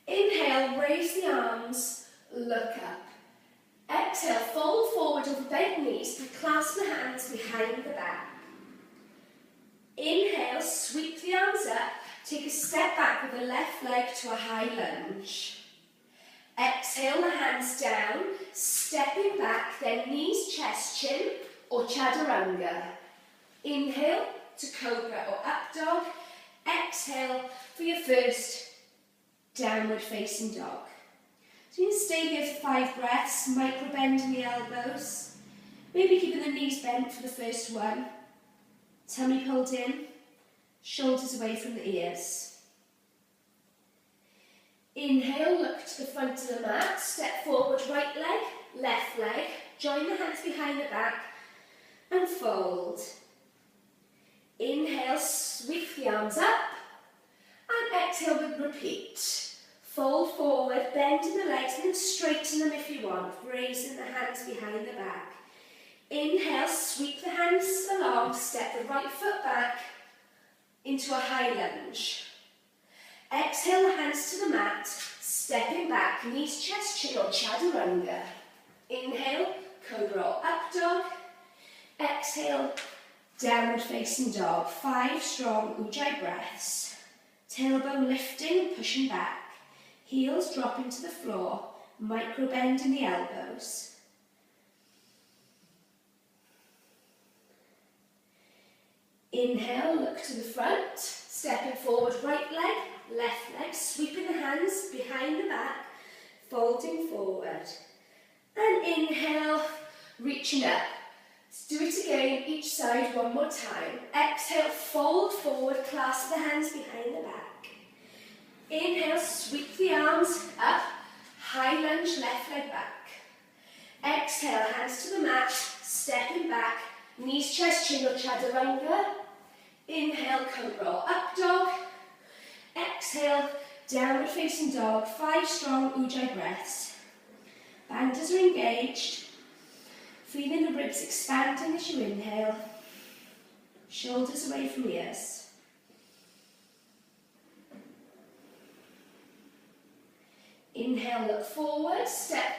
Inhale, raise the arms, look up. Exhale, fold forward over bent knees, but clasp the hands behind the back. Inhale, sweep the arms up, take a step back with the left leg to a high lunge. Exhale, the hands down, stepping back, then knees, chest, chin, or chaturanga. Inhale to cobra or up dog. Exhale for your first downward facing dog. So you can stay here for 5 breaths, micro bend in the elbows, maybe keeping the knees bent for the first one. Tummy pulled in, shoulders away from the ears. Inhale, look to the front of the mat, step forward, right leg, left leg, join the hands behind the back and fold. Inhale, sweep the arms up and exhale, repeat. Fold forward, bend in the legs and then straighten them if you want, raising the hands behind the back. Inhale, sweep the hands along, step the right foot back into a high lunge. Exhale the hands to the mat, stepping back, knees, chest, chin or chaturanga. Inhale, cobra or up dog. Exhale, downward facing dog. 5 strong ujjayi breaths. Tailbone lifting and pushing back. Heels dropping to the floor, micro bend in the elbows. Inhale, look to the front, stepping forward, right leg, left leg, sweeping the hands behind the back, folding forward. And inhale, reaching up. Let's do it again, each side one more time. Exhale, fold forward, clasp the hands behind the back. Inhale, sweep the arms up, high lunge, left leg back. Exhale, hands to the mat, stepping back, knees, chest, chin or chaturanga. Inhale, cobra or up dog. Exhale, downward facing dog. 5 strong ujjayi breaths. Bandhas are engaged. Feeling the ribs expanding as you inhale. Shoulders away from ears. Inhale, look forward, step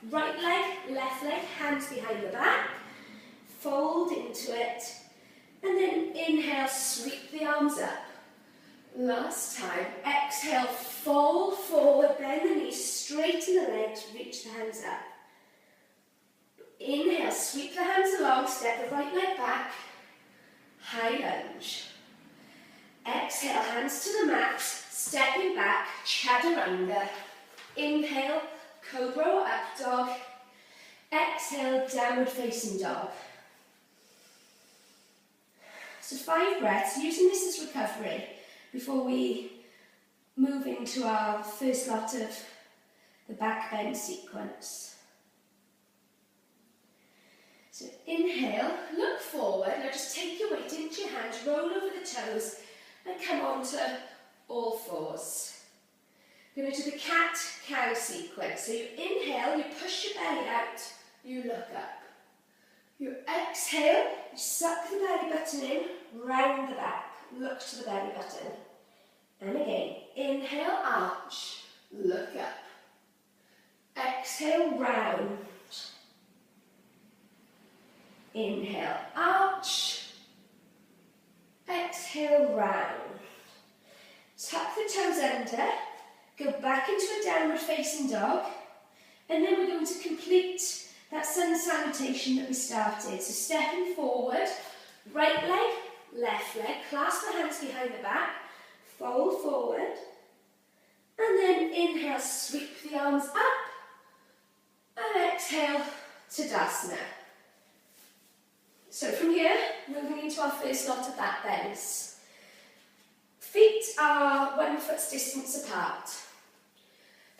right leg, left leg, hands behind the back, fold into it, and then inhale, sweep the arms up. Last time, exhale, fold forward, bend the knees, straighten the legs, reach the hands up. Inhale, sweep the hands along, step the right leg back, high lunge. Exhale, hands to the mat, stepping back, chaturanga. Inhale, cobra or up dog. Exhale, downward facing dog. So 5 breaths, using this as recovery before we move into our first lot of the back bend sequence. So inhale, look forward. Now just take your weight into your hands, roll over the toes and come on to all fours. We're going to do the cat-cow sequence. So you inhale, you push your belly out, you look up. You exhale, you suck the belly button in, round the back, look to the belly button. And again, inhale, arch, look up. Exhale, round. Inhale, arch. Exhale, round. Tuck the toes under. Go back into a downward facing dog, and then we're going to complete that sun salutation that we started. So stepping forward, right leg, left leg, clasp the hands behind the back, fold forward, and then inhale, sweep the arms up, and exhale, Tadasana. So from here, moving into our first lot of back bends. Feet are 1 foot's distance apart.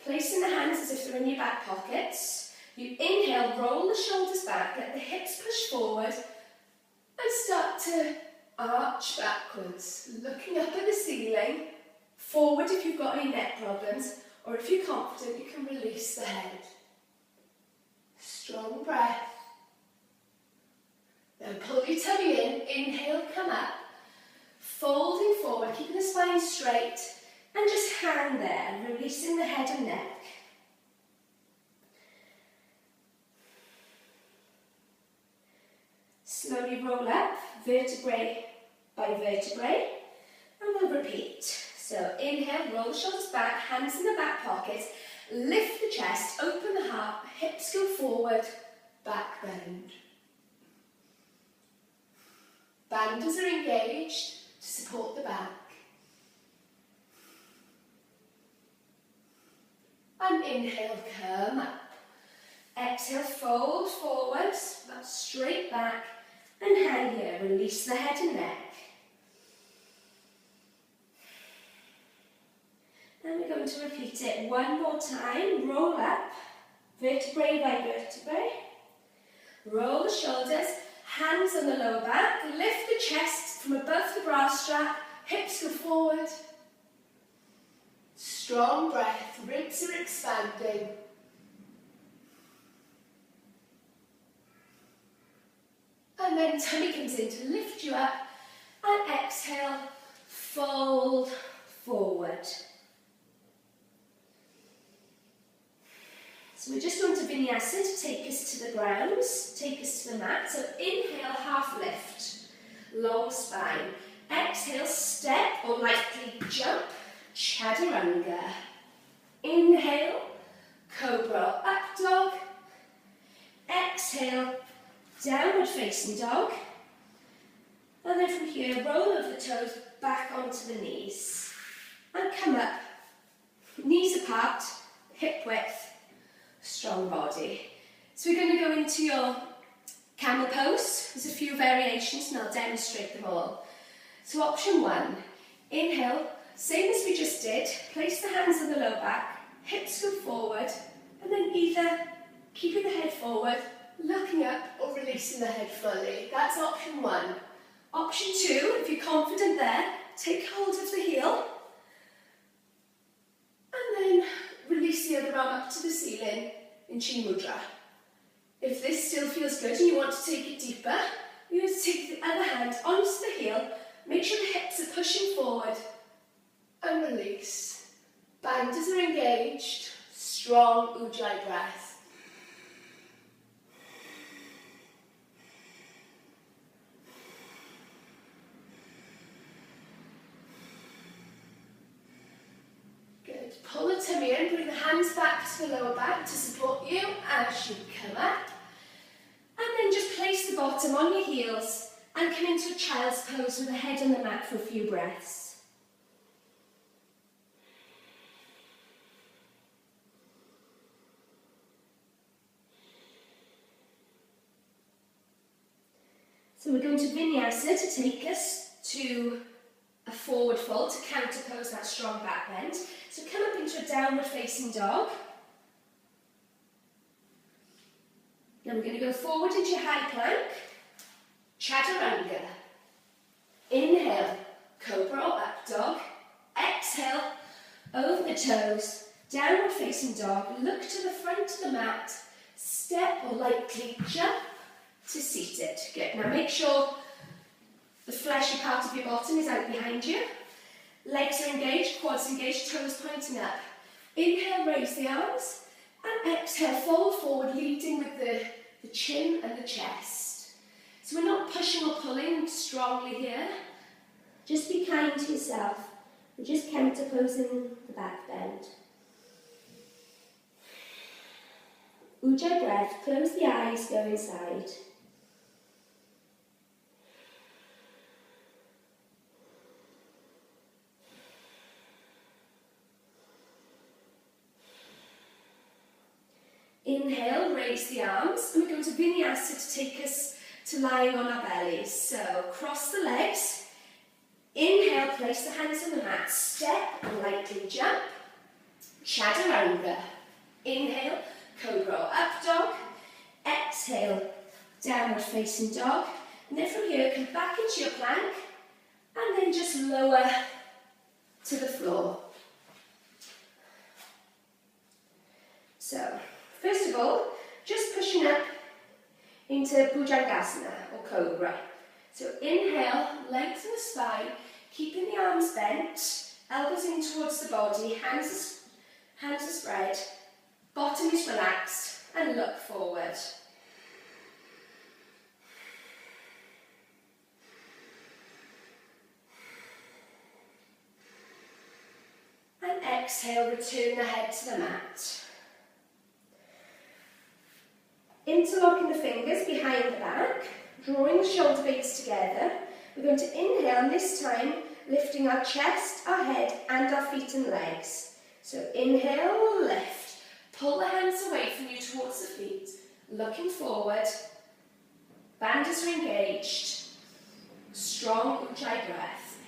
Placing the hands as if they're in your back pockets. You inhale, roll the shoulders back, let the hips push forward and start to arch backwards, looking up at the ceiling, forward if you've got any neck problems, or if you're confident you can release the head. Strong breath. Then pull your tummy in, inhale, come up, folding forward, keeping the spine straight, And just hang there, releasing the head and neck. Slowly roll up, vertebrae by vertebrae, and we'll repeat. So inhale, roll the shoulders back, hands in the back pocket, lift the chest, open the heart, hips go forward, back bend. Bandas are engaged to support the back. And inhale, come up. Exhale, fold forwards, straight back, and hang here. Release the head and neck. And we're going to repeat it one more time. Roll up, vertebrae by vertebrae. Roll the shoulders, hands on the lower back. Lift the chest from above the bra strap. Hips go forward. Strong breath, ribs are expanding. And then tummy comes in to lift you up. And exhale, fold forward. So we're just going to vinyasa to take us to the ground, take us to the mat. So inhale, half lift, long spine. Exhale, step or lightly jump, chaturanga. Inhale, cobra, up dog. Exhale, downward facing dog. And then from here, roll over the toes, back onto the knees. And come up, knees apart, hip width, strong body. So we're going to go into your camel pose. There's a few variations and I'll demonstrate them all. So option one, inhale, same as we just did, place the hands on the low back, hips go forward, and then either keeping the head forward, looking up, or releasing the head fully. That's option one. Option two, if you're confident there, take hold of the heel, and then release the other arm up to the ceiling in Chin Mudra. If this still feels good and you want to take it deeper, you want to take the other hand onto the heel, make sure the hips are pushing forward, and release. Bandas are engaged, strong Ujjayi breath. Pull the tummy in, bring the hands back to the lower back to support you as you come up. And then just place the bottom on your heels and come into a child's pose with the head on the mat for a few breaths. So we're going to vinyasa to take us to a forward fold to counterpose that strong back bend. So come up into a downward facing dog. Now we're going to go forward into your high plank, chaturanga. Inhale, cobra or up dog. Exhale, over the toes, downward facing dog. Look to the front of the mat, step or lightly jump to seated. Good. Now make sure the fleshy part of your bottom is out behind you. Legs are engaged, quads engaged, toes pointing up. Inhale, raise the arms. And exhale, fold forward, leading with the chin and the chest. So we're not pushing or pulling strongly here. Just be kind to yourself. We're just counterposing the back bend. Ujjayi breath, close the eyes, go inside. Inhale, raise the arms, and we're going to vinyasa to take us to lying on our bellies. So cross the legs. Inhale, place the hands on the mat, step and lightly jump. Chaturanga. Inhale, cobra or up dog. Exhale, downward facing dog. And then from here, come back into your plank, and then just lower to the floor. So, first of all, just pushing up into Bhujangasana or Cobra. So inhale, lengthen the spine, keeping the arms bent, elbows in towards the body, hands are spread, bottom is relaxed, and look forward. And exhale, return the head to the mat. Interlocking the fingers behind the back, drawing the shoulder blades together. We're going to inhale, and this time lifting our chest, our head, and our feet and legs. So inhale, lift. Pull the hands away from you towards the feet, looking forward. Bandhas are engaged. Strong Ujjayi breath.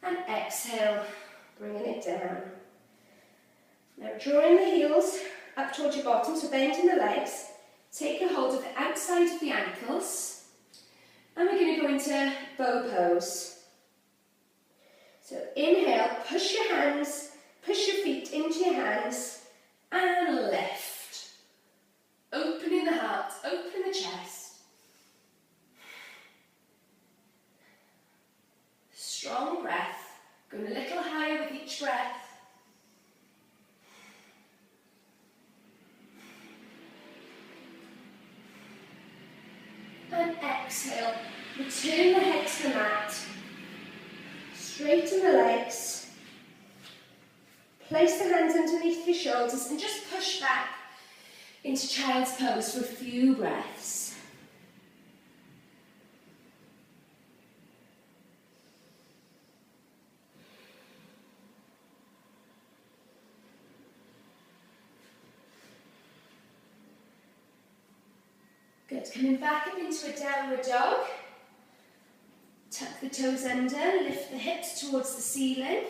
And exhale, bringing it down. Now drawing the heels up towards your bottom, so bending the legs. Take a hold of the outside of the ankles. And we're going to go into bow pose. So inhale, push your hands, push your feet into your hands, and lift. Opening the heart, open the chest. Strong breath, going a little higher with each breath. And exhale, return the head to the mat. Straighten the legs. Place the hands underneath your shoulders and just push back into child's pose for a few breaths. Good, coming back up into a downward dog. Tuck the toes under, lift the hips towards the ceiling,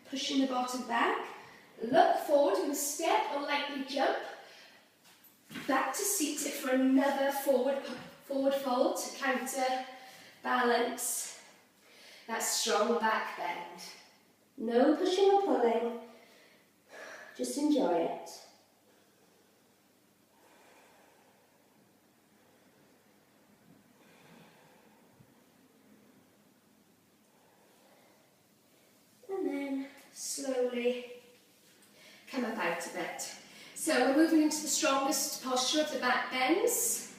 pushing the bottom back. Look forward and step or lightly jump back to seated for another forward fold to counter balance that strong back bend. No pushing or pulling, just enjoy it. And then slowly come up out of it. So we're moving into the strongest posture of the back bends,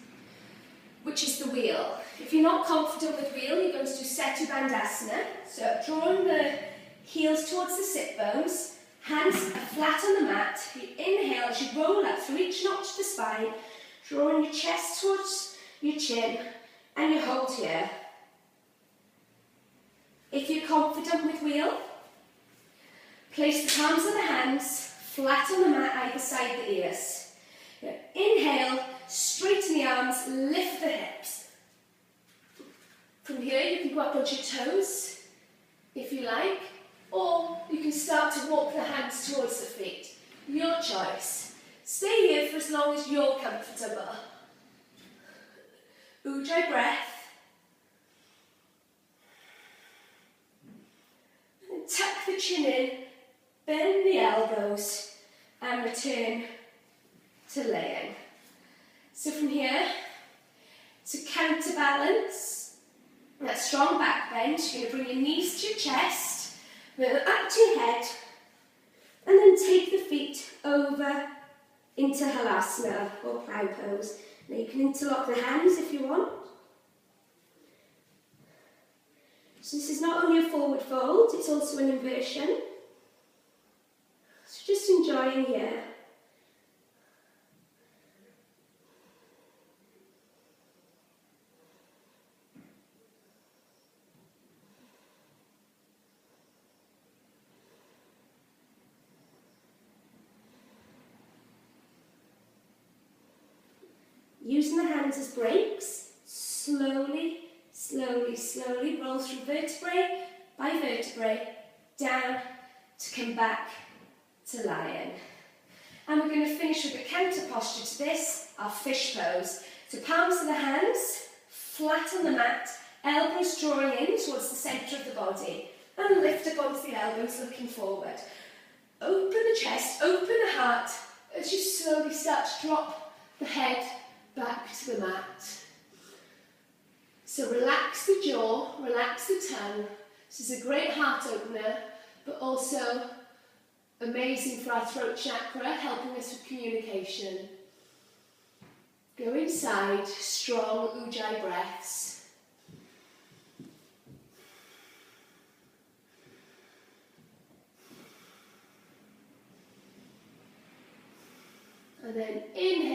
which is the wheel. If you're not confident with wheel, you're going to do Setu Bandhasana. So drawing the heels towards the sit bones, hands flat on the mat. You inhale as you roll up through each notch of the spine, drawing your chest towards your chin, and you hold here. If you're confident with wheel, place the palms of the hands flat on the mat either side the ears. Now, inhale, straighten the arms, lift the hips. From here you can go up onto your toes if you like, or you can start to walk the hands towards the feet. Your choice. Stay here for as long as you're comfortable. Ujjayi breath. And tuck the chin in. Bend the elbows and return to laying. So from here, to counterbalance that strong back bend, you're going to bring your knees to your chest, then up to your head, and then take the feet over into Halasana or plow pose. Now you can interlock the hands if you want. So this is not only a forward fold, it's also an inversion. So just enjoying here. Using the hands as brakes, slowly, slowly, slowly roll through vertebrae by vertebrae, down to come back to lion. And we're going to finish with a counter posture to this, our fish pose. So palms of the hands, flat on the mat, elbows drawing in towards the centre of the body, and lift up onto the elbows looking forward. Open the chest, open the heart, as you slowly start to drop the head back to the mat. So relax the jaw, relax the tongue. This is a great heart opener, but also amazing for our throat chakra, helping us with communication. Go inside, strong Ujjayi breaths. And then inhale.